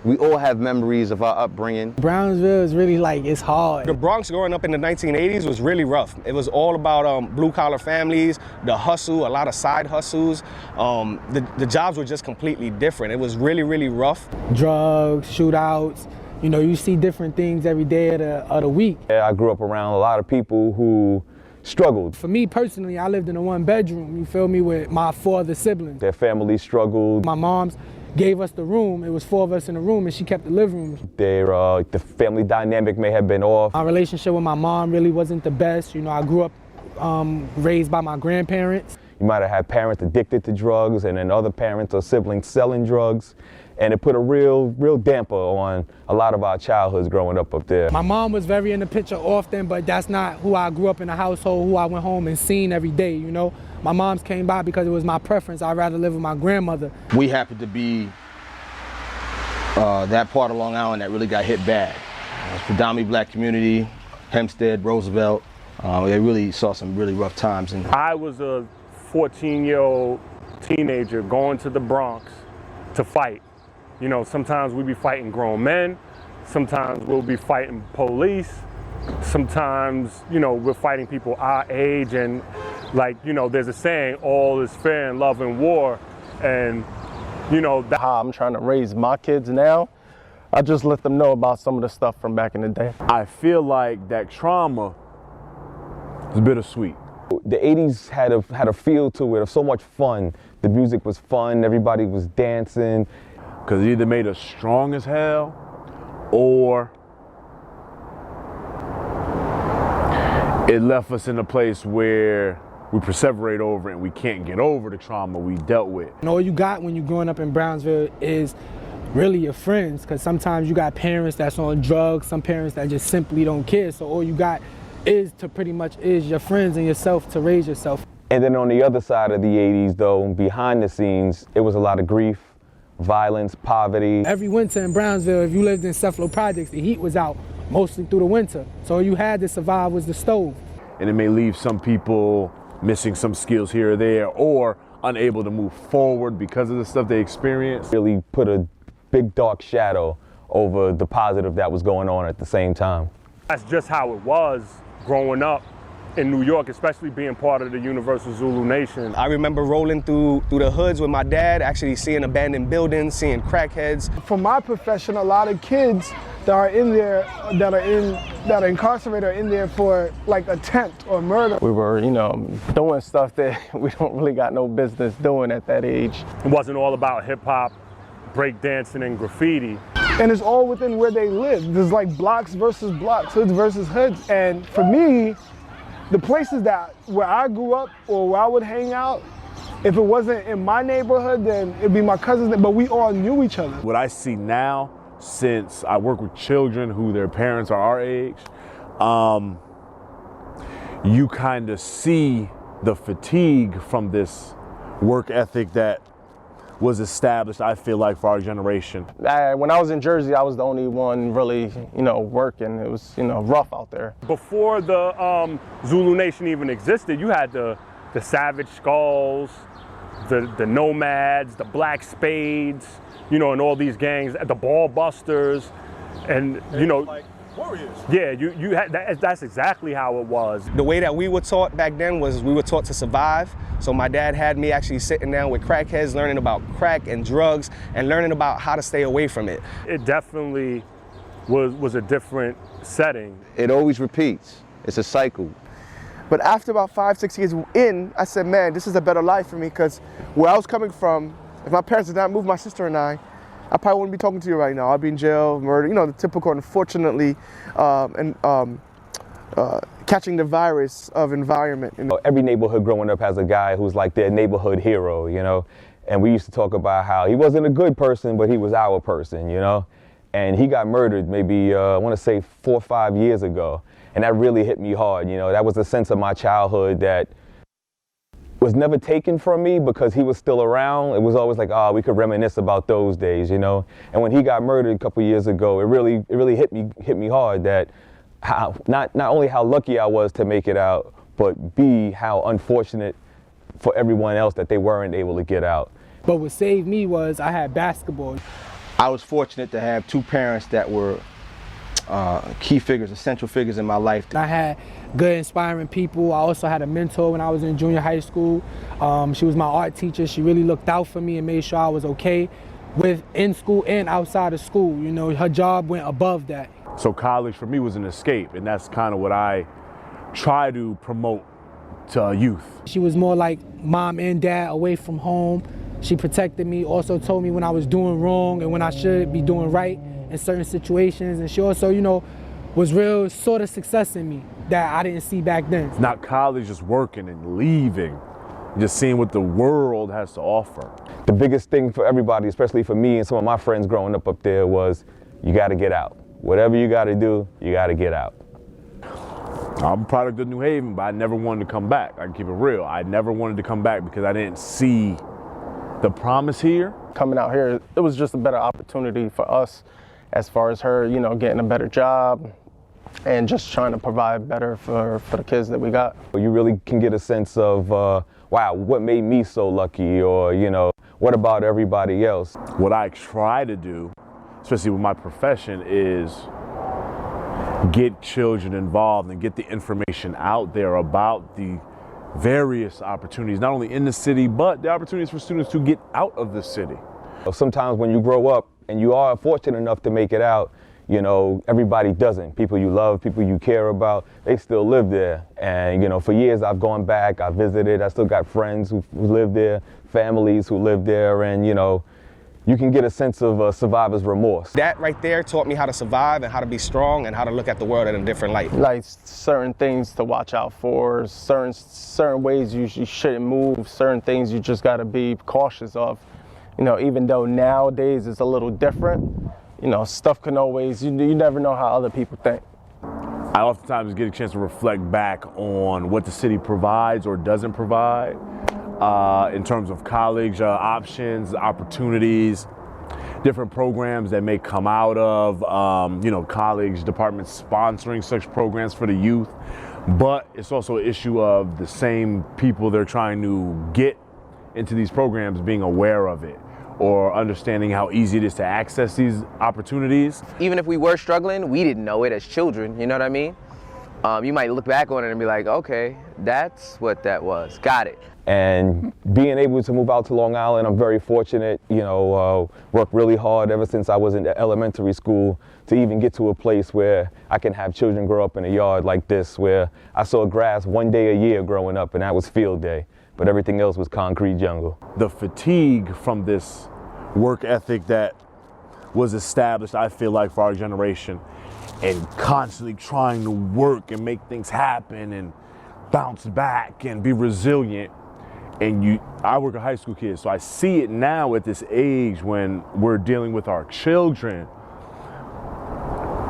We all have memories of our upbringing. Brownsville is really like, it's hard. The Bronx growing up in the 1980s was really rough. It was all about blue-collar families, the hustle, a lot of side hustles. The jobs were just completely different. It was really, really rough. Drugs, shootouts, you know, you see different things every day of the week. Yeah, I grew up around a lot of people who struggled. For me personally, I lived in a one-bedroom, you feel me, with my 4 other siblings. Their families struggled. My mom's gave us the room. It was 4 of us in the room, and she kept the living room. The family dynamic may have been off. My relationship with my mom really wasn't the best. You know, I grew up raised by my grandparents. You might have had parents addicted to drugs, and then other parents or siblings selling drugs, and it put a real damper on a lot of our childhoods growing up there. My mom was very in the picture often, but that's not who I grew up in the household, who I went home and seen every day, you know. My mom's came by because it was my preference. I'd rather live with my grandmother. We happened to be that part of Long Island that really got hit bad. It was predominantly black community, Hempstead, Roosevelt. They really saw some really rough times. And I was a 14-year-old teenager going to the Bronx to fight. You know, sometimes we'd be fighting grown men, sometimes we'll be fighting police, sometimes, you know, we're fighting people our age, and like, you know, there's a saying, all is fair in love and war, and, you know, how I'm trying to raise my kids now, I just let them know about some of the stuff from back in the day. I feel like that trauma is bittersweet. The 80s had a feel to it of so much fun. The music was fun, everybody was dancing. Because it either made us strong as hell, or it left us in a place where we perseverate over it and we can't get over the trauma we dealt with. And all you got when you're growing up in Brownsville is really your friends, because sometimes you got parents that's on drugs, some parents that just simply don't care. So all you got is your friends and yourself to raise yourself. And then on the other side of the 80s though, behind the scenes, it was a lot of grief, violence, poverty. Every winter in Brownsville, if you lived in Cephalo Projects, the heat was out mostly through the winter. So all you had to survive was the stove. And it may leave some people missing some skills here or there, or unable to move forward because of the stuff they experienced. Really put a big dark shadow over the positive that was going on at the same time. that's just how it was growing up in New York, especially being part of the Universal Zulu Nation. I remember rolling through the hoods with my dad, actually seeing abandoned buildings, seeing crackheads. For my profession, a lot of kids that are in there, that are incarcerated are in there for like attempt or murder. We were, doing stuff that we don't really got no business doing at that age. It wasn't all about hip hop, breakdancing, and graffiti. And it's all within where they live. There's like blocks versus blocks, hoods versus hoods. And for me, the places where I grew up or where I would hang out, if it wasn't in my neighborhood, then it'd be my cousins, but we all knew each other. What I see now, since I work with children who their parents are our age, you kind of see the fatigue from this work ethic that was established, I feel like, for our generation. When I was in Jersey, I was the only one really, working. It was, rough out there. Before the Zulu Nation even existed, you had the Savage Skulls, the Nomads, the Black Spades, and all these gangs, the Ball Busters, and like warriors. Yeah, you had that's exactly how it was. The way that we were taught back then was we were taught to survive. So my dad had me actually sitting down with crackheads, learning about crack and drugs, and learning about how to stay away from it. It definitely was a different setting. It always repeats. It's a cycle. But after about 5-6 years in, I said, man, this is a better life for me, because where I was coming from, if my parents did not move my sister and I probably wouldn't be talking to you right now. I'd be in jail, murder, the typical, unfortunately, catching the virus of environment. Every neighborhood growing up has a guy who's like their neighborhood hero, and we used to talk about how he wasn't a good person, but he was our person, and he got murdered maybe, I want to say 4 or 5 years ago, and that really hit me hard. That was a sense of my childhood that was never taken from me because he was still around. It was always like, we could reminisce about those days, And when he got murdered a couple years ago, it really hit me hard that how not only how lucky I was to make it out, but B, how unfortunate for everyone else that they weren't able to get out. But what saved me was I had basketball. I was fortunate to have two parents that were key figures, essential figures in my life. I had good, inspiring people. I also had a mentor when I was in junior high school. She was my art teacher. She really looked out for me and made sure I was okay with in school and outside of school. You know, her job went above that. So college for me was an escape, and that's kind of what I try to promote to youth. She was more like mom and dad away from home. She protected me, also told me when I was doing wrong and when I should be doing right in certain situations. And she also, you know, was real sort of success in me that I didn't see back then. It's not college, just working and leaving, just seeing what the world has to offer. The biggest thing for everybody, especially for me and some of my friends growing up there, was you got to get out. Whatever you got to do, you got to get out. I'm a product of New Haven, but I never wanted to come back. I can keep it real. I never wanted to come back because I didn't see the promise here. Coming out here, it was just a better opportunity for us as far as her, you know, getting a better job and just trying to provide better for the kids that we got. You really can get a sense of, wow, what made me so lucky, or, you know, what about everybody else? What I try to do, especially with my profession, is get children involved and get the information out there about the various opportunities, not only in the city, but the opportunities for students to get out of the city. Sometimes when you grow up and you are fortunate enough to make it out, you know, everybody doesn't. People you love, people you care about, they still live there. And, you know, for years I've gone back, I visited, I still got friends who live there, families who live there, and, you know, you can get a sense of survivor's remorse. That right there taught me how to survive and how to be strong and how to look at the world in a different light. Like certain things to watch out for, certain ways you shouldn't move, certain things you just got to be cautious of. You know, even though nowadays it's a little different, you know, stuff can always, you never know how other people think. I oftentimes get a chance to reflect back on what the city provides or doesn't provide in terms of college options, opportunities, different programs that may come out of, you know, college departments sponsoring such programs for the youth. But it's also an issue of the same people they're trying to get into these programs being aware of it, or understanding how easy it is to access these opportunities. Even if we were struggling, we didn't know it as children, you know what I mean? You might look back on it and be like, okay, that's what that was, got it. And being able to move out to Long Island, I'm very fortunate, you know, worked really hard ever since I was in elementary school to even get to a place where I can have children grow up in a yard like this, where I saw grass one day a year growing up, and that was field day. But everything else was concrete jungle. The fatigue from this work ethic that was established, I feel like, for our generation, and constantly trying to work and make things happen and bounce back and be resilient. And I work with high school kids, so I see it now at this age when we're dealing with our children,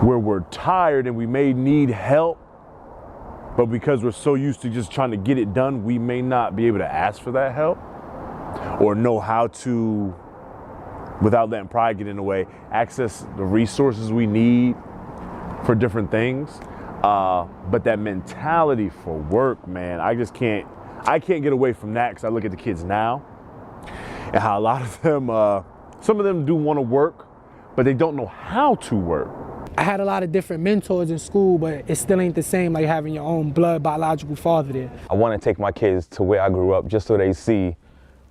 where we're tired and we may need help, but because we're so used to just trying to get it done, we may not be able to ask for that help or know how to, without letting pride get in the way, access the resources we need for different things. But that mentality for work, man, I can't get away from that, because I look at the kids now and how a lot of them, some of them do want to work, but they don't know how to work. I had a lot of different mentors in school, but it still ain't the same like having your own blood biological father there. I want to take my kids to where I grew up, just so they see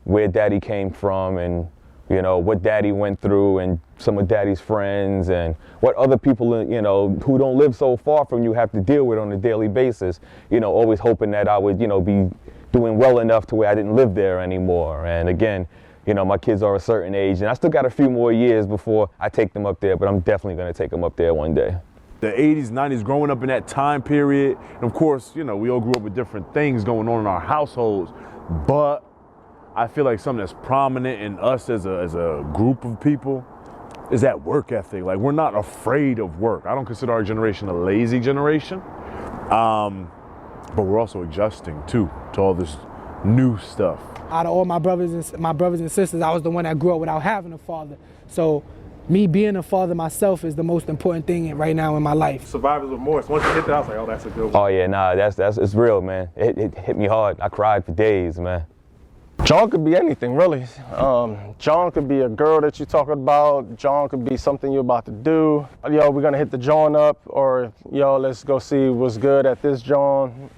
where daddy came from, and, you know, what daddy went through, and some of daddy's friends, and what other people, you know, who don't live so far from you have to deal with on a daily basis. You know, always hoping that I would, you know, be doing well enough to where I didn't live there anymore. And again, you know, my kids are a certain age, and I still got a few more years before I take them up there, but I'm definitely going to take them up there one day. The 80s, 90s, growing up in that time period, and of course, you know, we all grew up with different things going on in our households, but I feel like something that's prominent in us as a group of people is that work ethic. Like, we're not afraid of work. I don't consider our generation a lazy generation, but we're also adjusting too to all this new stuff. Out of all my brothers and sisters, I was the one that grew up without having a father. So me being a father myself is the most important thing right now in my life. Survivor's remorse. Once you hit that, I was like, oh, that's a good one. Oh yeah, nah, it's real, man. It hit me hard. I cried for days, man. John could be anything, really. John could be a girl that you're talking about. John could be something you're about to do. Yo, we're gonna hit the John up, or yo, let's go see what's good at this John.